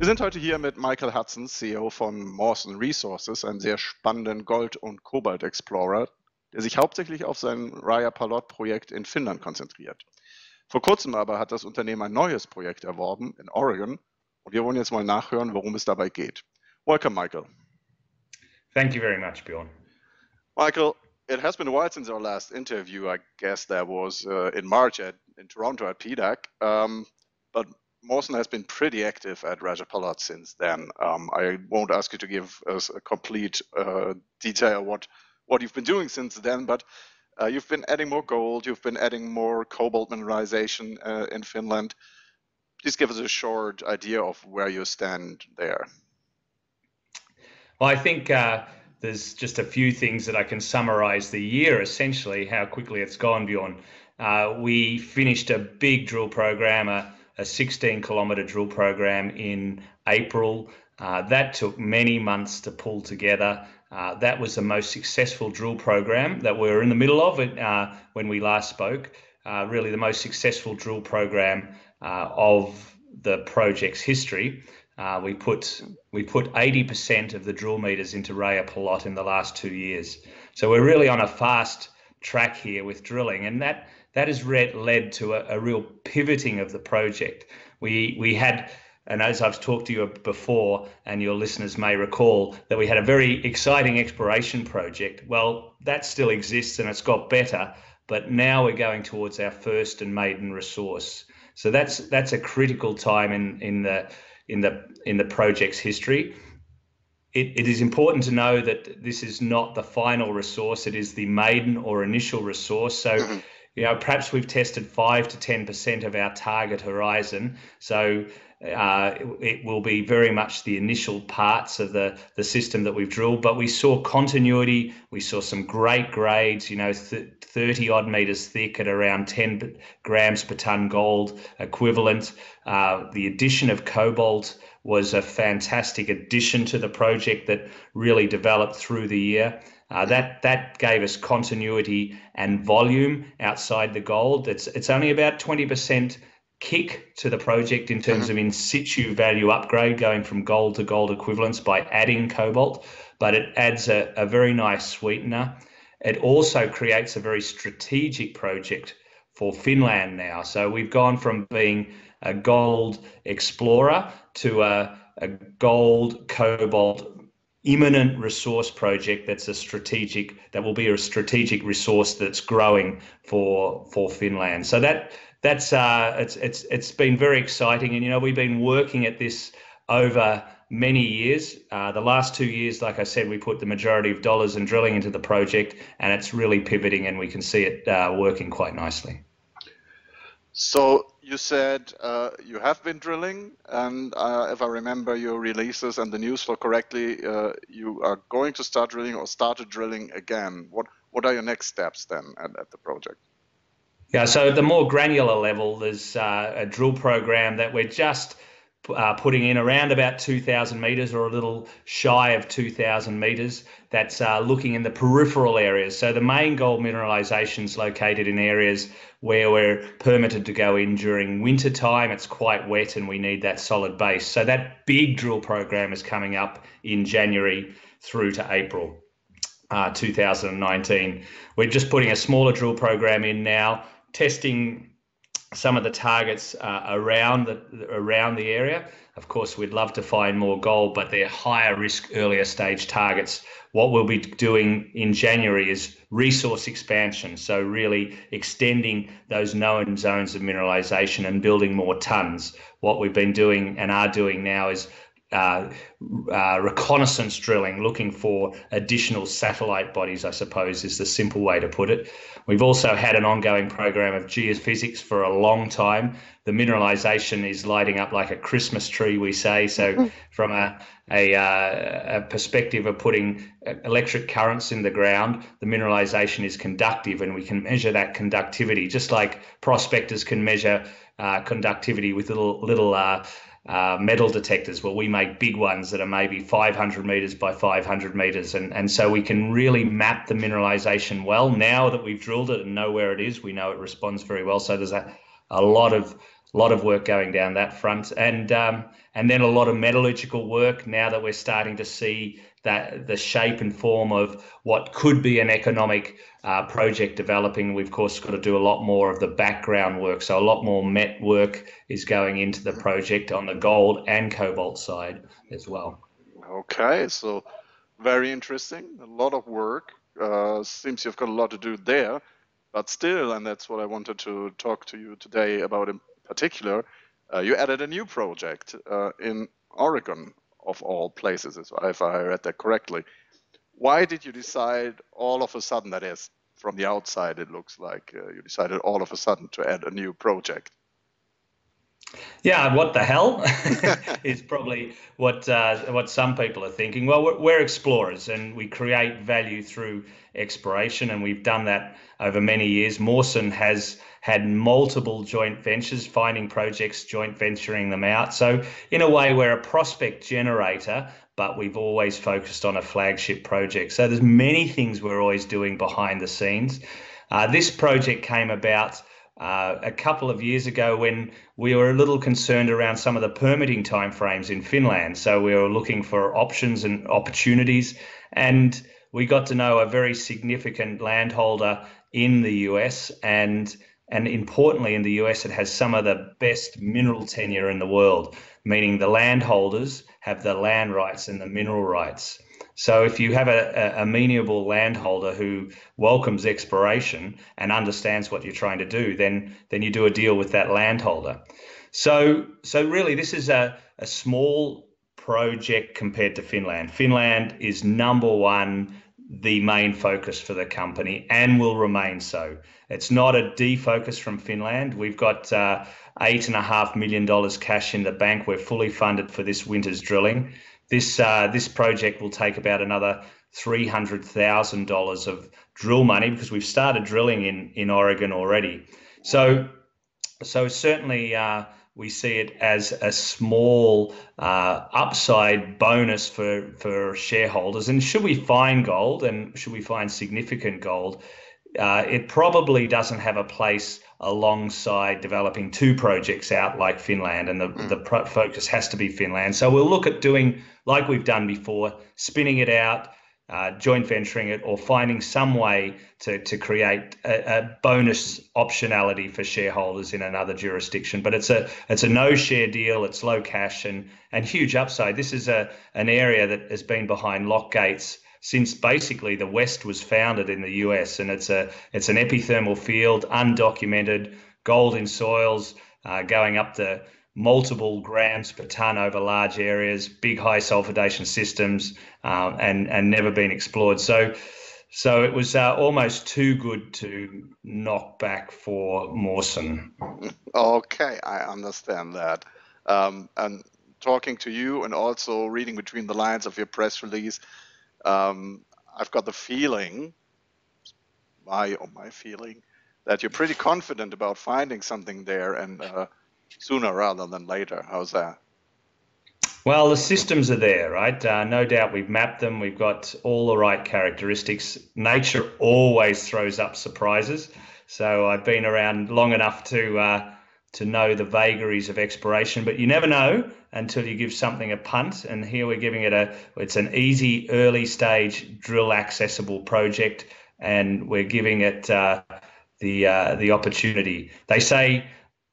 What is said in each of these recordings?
Wir sind heute hier mit Michael Hudson, CEO von Mawson Resources, einem sehr spannenden Gold- und Kobalt-Explorer, der sich hauptsächlich auf sein Rajapalot-Projekt in Finnland konzentriert. Vor kurzem aber hat das Unternehmen ein neues Projekt erworben in Oregon und wir wollen jetzt mal nachhören, worum es dabei geht. Welcome, Michael. Thank you very much, Bjorn. Michael, it has been a while since our last interview. I guess that was in March in Toronto at PDAC, but Mawson has been pretty active at Rajapalot since then. I won't ask you to give us a complete detail what you've been doing since then, but you've been adding more gold, you've been adding more cobalt mineralization in Finland. Please give us a short idea of where you stand there. Well, I think there's just a few things that I can summarize the year, essentially, how quickly it's gone, Bjorn. We finished a big drill program, a 16-kilometer drill program in April. That took many months to pull together. That was the most successful drill program that we were in the middle of when we last spoke. Really the most successful drill program of the project's history. We put 80% of the drill meters into Rajapalot in the last 2 years. So we're really on a fast track here with drilling, and that has led to a real pivoting of the project. We had, and as I've talked to you before, and your listeners may recall, that we had a very exciting exploration project. Well, that still exists and it's got better, but now we're going towards our first and maiden resource. So that's a critical time in the project's history. It is important to know that this is not the final resource; it is the maiden or initial resource. So, perhaps we've tested 5 to 10% of our target horizon. So it will be very much the initial parts of the system that we've drilled. But we saw continuity. We saw some great grades. 30 odd meters thick at around 10 grams per ton gold equivalent. The addition of cobalt was a fantastic addition to the project that really developed through the year. That gave us continuity and volume outside the gold. It's only about 20% kick to the project in terms of in situ value upgrade, going from gold to gold equivalents by adding cobalt, but it adds a very nice sweetener. It also creates a very strategic project for Finland now. So we've gone from being a gold explorer to a gold cobalt imminent resource project that will be a strategic resource that's growing for Finland. So it's been very exciting, and we've been working at this over many years. The last 2 years, like I said, we put the majority of dollars and drilling into the project, and it's really pivoting, and we can see it working quite nicely. So you said you have been drilling, and if I remember your releases and the news flow correctly, you are going to start drilling or started drilling again. What are your next steps then at the project? Yeah, so at the more granular level, there's a drill program that we're just putting in around about 2,000 meters or a little shy of 2,000 meters. That's looking in the peripheral areas. So the main gold mineralization is located in areas where we're permitted to go in during winter time. It's quite wet and we need that solid base. So that big drill program is coming up in January through to April 2019. We're just putting a smaller drill program in now, testing some of the targets around the area. Of course, we'd love to find more gold, but they're higher risk, earlier stage targets. What we'll be doing in January is resource expansion, so really extending those known zones of mineralization and building more tons. What we've been doing and are doing now is reconnaissance drilling, looking for additional satellite bodies, I suppose is the simple way to put it. We've also had an ongoing program of geophysics for a long time. The mineralization is lighting up like a Christmas tree, we say. So from a perspective of putting electric currents in the ground, the mineralization is conductive, and we can measure that conductivity, just like prospectors can measure conductivity with little metal detectors. Well, we make big ones that are maybe 500 meters by 500 meters, and so we can really map the mineralization well. Now that we've drilled it and know where it is, we know it responds very well. So there's a lot of A lot of work going down that front, and then a lot of metallurgical work now that we're starting to see that the shape and form of what could be an economic project developing. We've of course got to do a lot more of the background work, so a lot more met work is going into the project on the gold and cobalt side as well. Okay, so very interesting. A lot of work. Seems you've got a lot to do there, but still, and that's what I wanted to talk to you today about in particular. You added a new project in Oregon, of all places, if I read that correctly. Why did you decide all of a sudden, that is, from the outside, it looks like you decided all of a sudden to add a new project? Yeah, what the hell is probably what some people are thinking. Well, we're explorers and we create value through exploration, and we've done that over many years. Mawson has had multiple joint ventures, finding projects, joint venturing them out. So in a way, we're a prospect generator, but we've always focused on a flagship project. So there's many things we're always doing behind the scenes. This project came about a couple of years ago when we were a little concerned around some of the permitting timeframes in Finland. So we were looking for options and opportunities, and we got to know a very significant landholder in the US, and importantly in the US, it has some of the best mineral tenure in the world, meaning the landholders have the land rights and the mineral rights. So if you have a amenable landholder who welcomes exploration and understands what you're trying to do, then you do a deal with that landholder. So really this is a small project compared to Finland. Finland is number one, the main focus for the company, and will remain so. It's not a defocus from Finland. We've got $8.5 million cash in the bank. We're fully funded for this winter's drilling. This project will take about another $300,000 of drill money because we've started drilling in Oregon already. So certainly we see it as a small upside bonus for shareholders. And should we find gold, and should we find significant gold, it probably doesn't have a place alongside developing two projects out like Finland, and the focus has to be Finland. So we'll look at doing like we've done before, spinning it out, joint venturing it, or finding some way to create a bonus optionality for shareholders in another jurisdiction. But it's a no share deal. It's low cash and huge upside. This is an area that has been behind lock gates since basically the West was founded in the US, and it's an epithermal field, undocumented, gold in soils, going up to multiple grams per ton over large areas, big high sulfidation systems, and never been explored. So it was almost too good to knock back for Mawson. Okay, I understand that. And talking to you and also reading between the lines of your press release, I've got the feeling, my feeling, that you're pretty confident about finding something there, and sooner rather than later. How's that? Well, the systems are there, right? No doubt we've mapped them. We've got all the right characteristics. Nature always throws up surprises. So I've been around long enough to know the vagaries of exploration, but you never know until you give something a punt. And here we're giving it it's an easy early stage drill accessible project, and we're giving it the opportunity. They say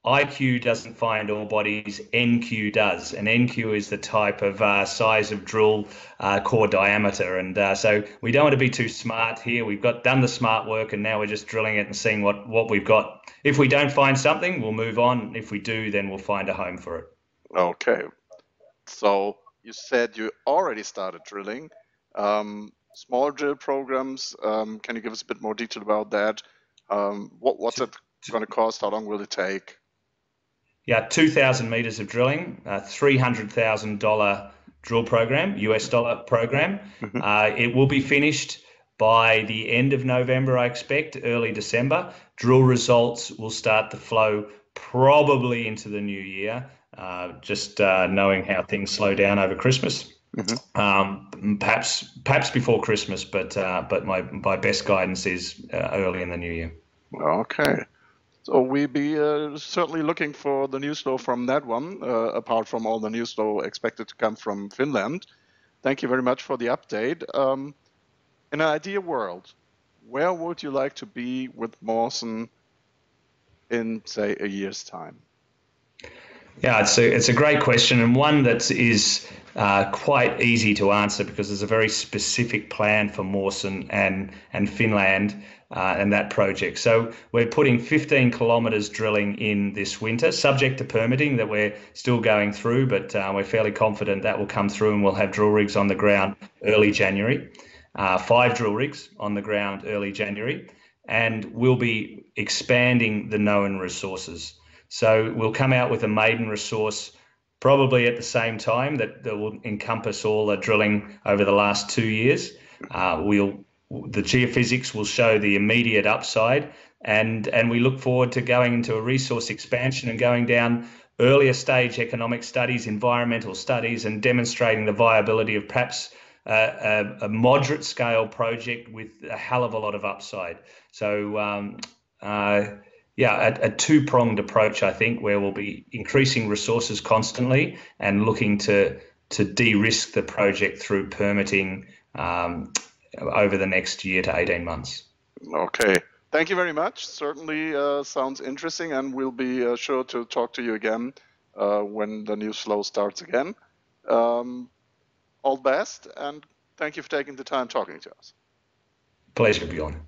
IQ doesn't find ore bodies, NQ does, and NQ is the type of size of drill core diameter. And so we don't want to be too smart here. We've done the smart work, and now we're just drilling it and seeing what we've got. If we don't find something, we'll move on. If we do, then we'll find a home for it. Okay. So you said you already started drilling. Small drill programs. Can you give us a bit more detail about that? What's it going to cost? How long will it take? Yeah, 2,000 meters of drilling, $300,000 drill program, US dollar program. Mm-hmm. It will be finished by the end of November, I expect, early December. Drill results will start to flow probably into the new year, just knowing how things slow down over Christmas. Mm-hmm. Perhaps before Christmas, but my best guidance is early in the new year. Okay. So we'll be certainly looking for the news flow from that one, apart from all the news flow expected to come from Finland. Thank you very much for the update. In an ideal world, where would you like to be with Mawson in, say, a year's time? Yeah, it's a great question, and one that is quite easy to answer because there's a very specific plan for Mawson and Finland and that project. So we're putting 15 kilometres drilling in this winter, subject to permitting that we're still going through, but we're fairly confident that will come through, and we'll have drill rigs on the ground early January. 5 drill rigs on the ground early January, and we'll be expanding the known resources. So we'll come out with a maiden resource probably at the same time that will encompass all the drilling over the last 2 years. The geophysics will show the immediate upside, and we look forward to going into a resource expansion and going down earlier stage economic studies, environmental studies, and demonstrating the viability of perhaps a moderate scale project with a hell of a lot of upside. So a two-pronged approach, I think, where we'll be increasing resources constantly and looking to de-risk the project through permitting over the next year to 18 months. Okay. Thank you very much. Certainly sounds interesting, and we'll be sure to talk to you again when the news flow starts again. All the best, and thank you for taking the time talking to us. Pleasure, Bjorn.